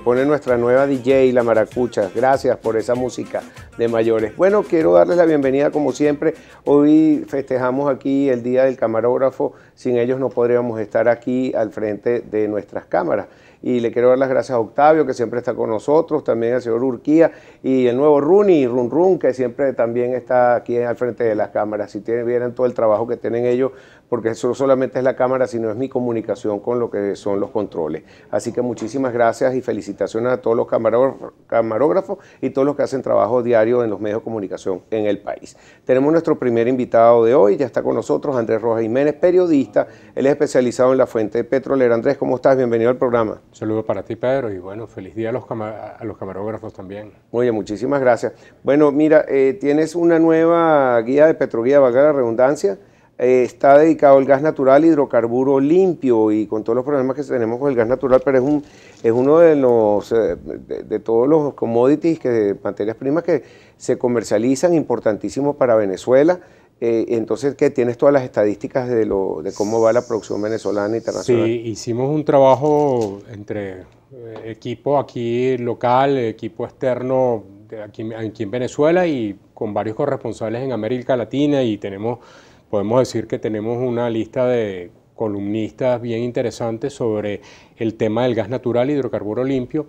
Pone nuestra nueva DJ, la Maracucha. Gracias por esa música de mayores. Bueno, quiero darles la bienvenida como siempre. Hoy festejamos aquí el Día del Camarógrafo. Sin ellos no podríamos estar aquí al frente de nuestras cámaras. Y le quiero dar las gracias a Octavio, que siempre está con nosotros, también al señor Urquía y el nuevo Runi, Run, que siempre también está aquí al frente de las cámaras. Si vieran todo el trabajo que tienen ellos, porque eso solamente es la cámara, sino es mi comunicación con lo que son los controles. Así que muchísimas gracias y felicitaciones a todos los camarógrafos y todos los que hacen trabajo diario en los medios de comunicación en el país. Tenemos nuestro primer invitado de hoy, ya está con nosotros Andrés Rojas Jiménez, periodista. Él es especializado en la fuente petrolera. Andrés, ¿cómo estás? Bienvenido al programa. Un saludo para ti, Pedro, y bueno, feliz día a los camarógrafos también. Oye, muchísimas gracias. Bueno, mira, tienes una nueva guía de Petroguía, valga la redundancia. Está dedicado al gas natural, hidrocarburo limpio, y con todos los problemas que tenemos con el gas natural, pero es uno de los de todos los commodities, materias primas que se comercializan, importantísimos para Venezuela. Entonces, ¿qué? ¿Tienes todas las estadísticas de cómo va la producción venezolana e internacional? Sí, hicimos un trabajo entre equipo aquí local, equipo externo aquí en Venezuela y con varios corresponsales en América Latina, y podemos decir que tenemos una lista de columnistas bien interesantes sobre el tema del gas natural y hidrocarburo limpio,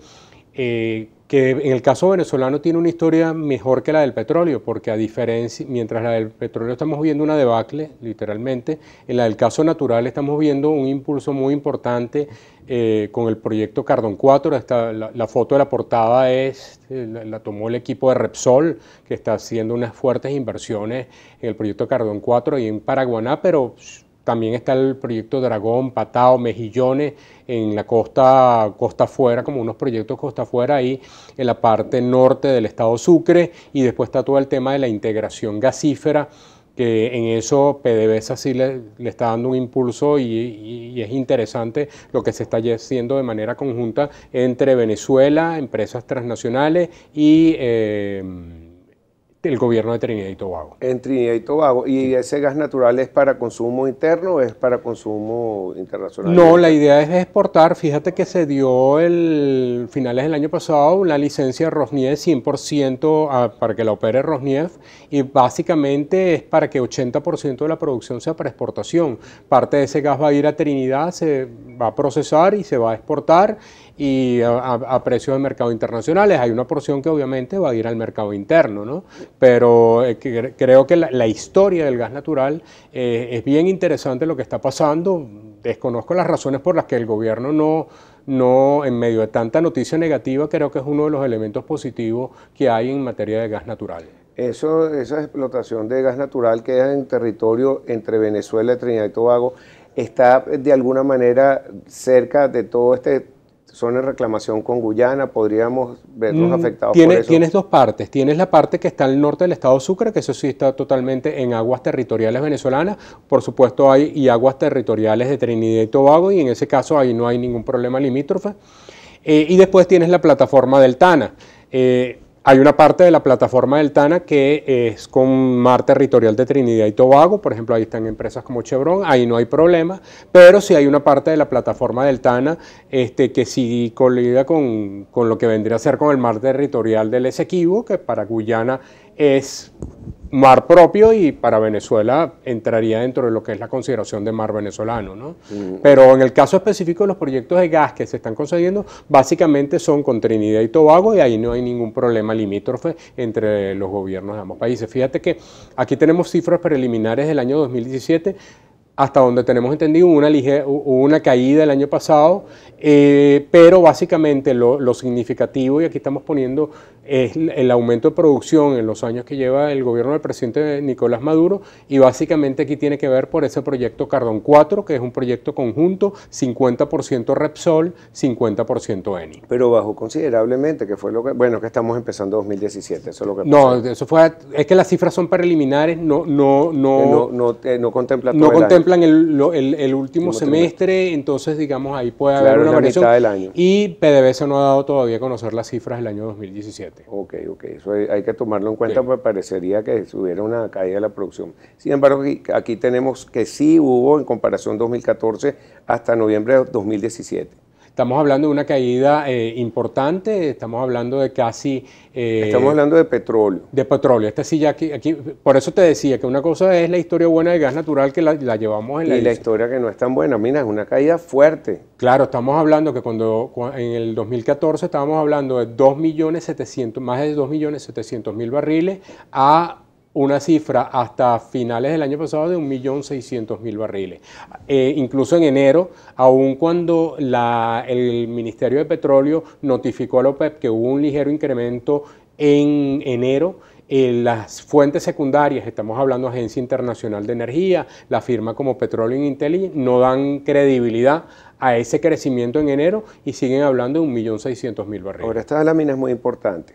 que en el caso venezolano tiene una historia mejor que la del petróleo, porque a diferencia, mientras la del petróleo estamos viendo una debacle, literalmente, en la del caso natural estamos viendo un impulso muy importante con el proyecto Cardón 4. La foto de la portada la tomó el equipo de Repsol, que está haciendo unas fuertes inversiones en el proyecto Cardón 4 y en Paraguaná, pero también está el proyecto Dragón, Patao, Mejillones en la costa afuera, como unos proyectos costa afuera ahí en la parte norte del estado Sucre, y después está todo el tema de la integración gasífera, que en eso PDVSA sí le está dando un impulso y es interesante lo que se está haciendo de manera conjunta entre Venezuela, empresas transnacionales y el gobierno de Trinidad y Tobago. En Trinidad y Tobago. ¿Y sí, ese gas natural es para consumo interno o es para consumo internacional? No, la idea es exportar. Fíjate que se dio finales del año pasado una licencia Rosneft 100% para que la opere Rosneft, y básicamente es para que 80% de la producción sea para exportación. Parte de ese gas va a ir a Trinidad, se va a procesar y se va a exportar, y a precios de mercado internacionales. Hay una porción que obviamente va a ir al mercado interno, ¿no? Pero creo que la historia del gas natural es bien interesante lo que está pasando. Desconozco las razones por las que el gobierno no, en medio de tanta noticia negativa, creo que es uno de los elementos positivos que hay en materia de gas natural. Esa explotación de gas natural que es en territorio entre Venezuela y Trinidad y Tobago está de alguna manera cerca de todo zona de reclamación con Guyana. ¿Podríamos vernos afectados por eso? Tienes dos partes. Tienes la parte que está al norte del estado Sucre, que eso sí está totalmente en aguas territoriales venezolanas. Por supuesto hay aguas territoriales de Trinidad y Tobago, y en ese caso ahí no hay ningún problema limítrofe. Y después tienes la plataforma del Tana. Hay una parte de la plataforma del Tana que es con mar territorial de Trinidad y Tobago, por ejemplo, ahí están empresas como Chevron, ahí no hay problema, pero sí hay una parte de la plataforma del Tana que sí colida con lo que vendría a ser con el mar territorial del Esequibo, que para Guyana es mar propio y para Venezuela entraría dentro de lo que es la consideración de mar venezolano, ¿no? Pero en el caso específico de los proyectos de gas que se están concediendo, básicamente son con Trinidad y Tobago, y ahí no hay ningún problema limítrofe entre los gobiernos de ambos países. Fíjate que aquí tenemos cifras preliminares del año 2017, hasta donde tenemos entendido hubo una caída el año pasado, pero básicamente lo significativo, y aquí estamos poniendo, es el aumento de producción en los años que lleva el gobierno del presidente Nicolás Maduro, y básicamente aquí tiene que ver por ese proyecto Cardón 4, que es un proyecto conjunto, 50% Repsol, 50% Eni. Pero bajó considerablemente, que fue que estamos empezando 2017, eso es lo que pasó. No, es que las cifras son preliminares, no contempla contemplan el último semestre, entonces digamos ahí puede haber una variación. Mitad del año. Y PDVSA no ha dado todavía a conocer las cifras del año 2017. Ok, eso hay que tomarlo en cuenta, pues parecería que hubiera una caída de la producción. Sin embargo, aquí tenemos que sí hubo, en comparación 2014 hasta noviembre de 2017. Estamos hablando de una caída importante, estamos hablando de casi... estamos hablando de petróleo. De petróleo. Esta sí ya aquí, por eso te decía que una cosa es la historia buena del gas natural que la llevamos en la... Y la historia que no es tan buena, mira, es una caída fuerte. Claro, estamos hablando que cuando en el 2014 estábamos hablando de 2.700.000, más de 2.700.000 barriles a una cifra hasta finales del año pasado de 1.600.000 barriles. Incluso en enero, aun cuando el Ministerio de Petróleo notificó a la OPEP que hubo un ligero incremento en enero, las fuentes secundarias, estamos hablando de Agencia Internacional de Energía, la firma como Petroleum Intelligence, no dan credibilidad a ese crecimiento en enero y siguen hablando de 1.600.000 barriles. Ahora, esta lámina es muy importante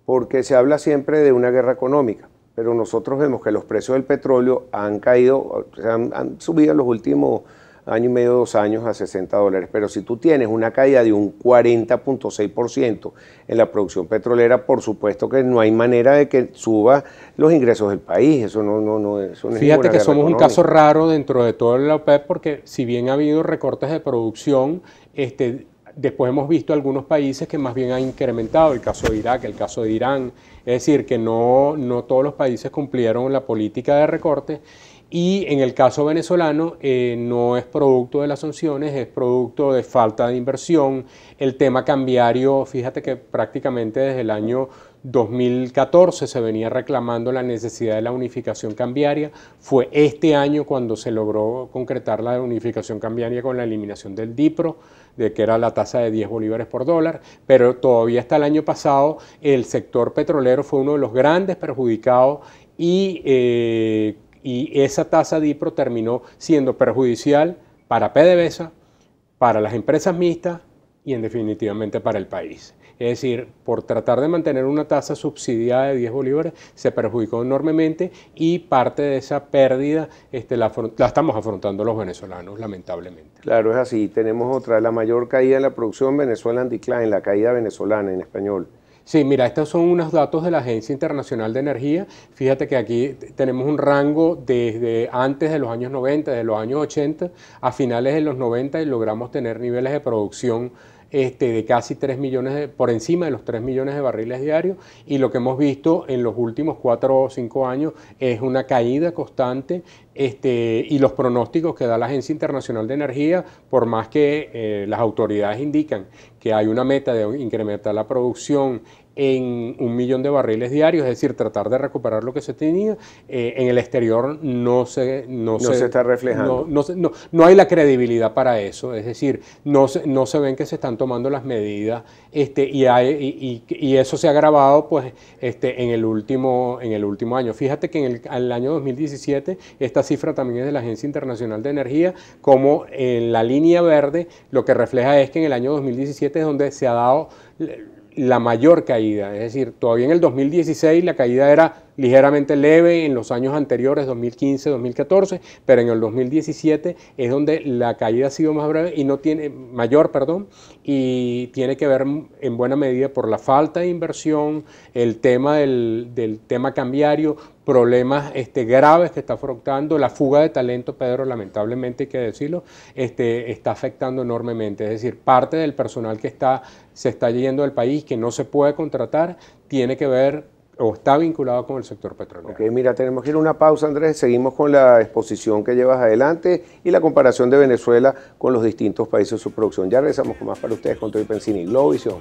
porque se habla siempre de una guerra económica, pero nosotros vemos que los precios del petróleo han caído, o sea, han subido en los últimos año y medio, 2 años a $60, pero si tú tienes una caída de un 40.6% en la producción petrolera, por supuesto que no hay manera de que suba los ingresos del país, eso no es. Fíjate que somos un caso raro dentro de toda la OPEP porque si bien ha habido recortes de producción, después hemos visto algunos países que más bien han incrementado, el caso de Irak, el caso de Irán, es decir, que no todos los países cumplieron la política de recorte. Y en el caso venezolano no es producto de las sanciones, es producto de falta de inversión. El tema cambiario, fíjate que prácticamente desde el año 2014 se venía reclamando la necesidad de la unificación cambiaria. Fue este año cuando se logró concretar la unificación cambiaria con la eliminación del DIPRO, de que era la tasa de 10 bolívares por dólar, pero todavía hasta el año pasado el sector petrolero fue uno de los grandes perjudicados y esa tasa DIPRO terminó siendo perjudicial para PDVSA, para las empresas mixtas y definitivamente para el país. Es decir, por tratar de mantener una tasa subsidiada de 10 bolívares se perjudicó enormemente y parte de esa pérdida la estamos afrontando los venezolanos, lamentablemente. Claro, es así. Tenemos otra, la mayor caída en la producción Venezuelan Decline, la caída venezolana en español. Sí, mira, estos son unos datos de la Agencia Internacional de Energía. Fíjate que aquí tenemos un rango desde antes de los años 90, de los años 80 a finales de los 90 y logramos tener niveles de producción de casi 3 millones, por encima de los 3 millones de barriles diarios, y lo que hemos visto en los últimos 4 o 5 años es una caída constante, y los pronósticos que da la Agencia Internacional de Energía, por más que las autoridades indican que hay una meta de incrementar la producción en 1 millón de barriles diarios, es decir, tratar de recuperar lo que se tenía, en el exterior no se está reflejando. No hay la credibilidad para eso, es decir, no se ven que se están tomando las medidas, y eso se ha agravado pues, en el último año. Fíjate que en el año 2017, esta cifra también es de la Agencia Internacional de Energía, como en la línea verde lo que refleja es que en el año 2017 es donde se ha dado la mayor caída, es decir, todavía en el 2016 la caída era ligeramente leve, en los años anteriores, 2015, 2014, pero en el 2017 es donde la caída ha sido más breve y mayor, y tiene que ver en buena medida por la falta de inversión, el tema del tema cambiario, problemas graves que está afrontando, la fuga de talento, Pedro, lamentablemente hay que decirlo, está afectando enormemente, es decir, parte del personal que se está yendo del país, que no se puede contratar, tiene que ver o está vinculado con el sector petrolero. Ok, mira, tenemos que ir a una pausa, Andrés. Seguimos con la exposición que llevas adelante y la comparación de Venezuela con los distintos países de su producción. Ya regresamos con más para ustedes con Troy Pensini, Globovisión.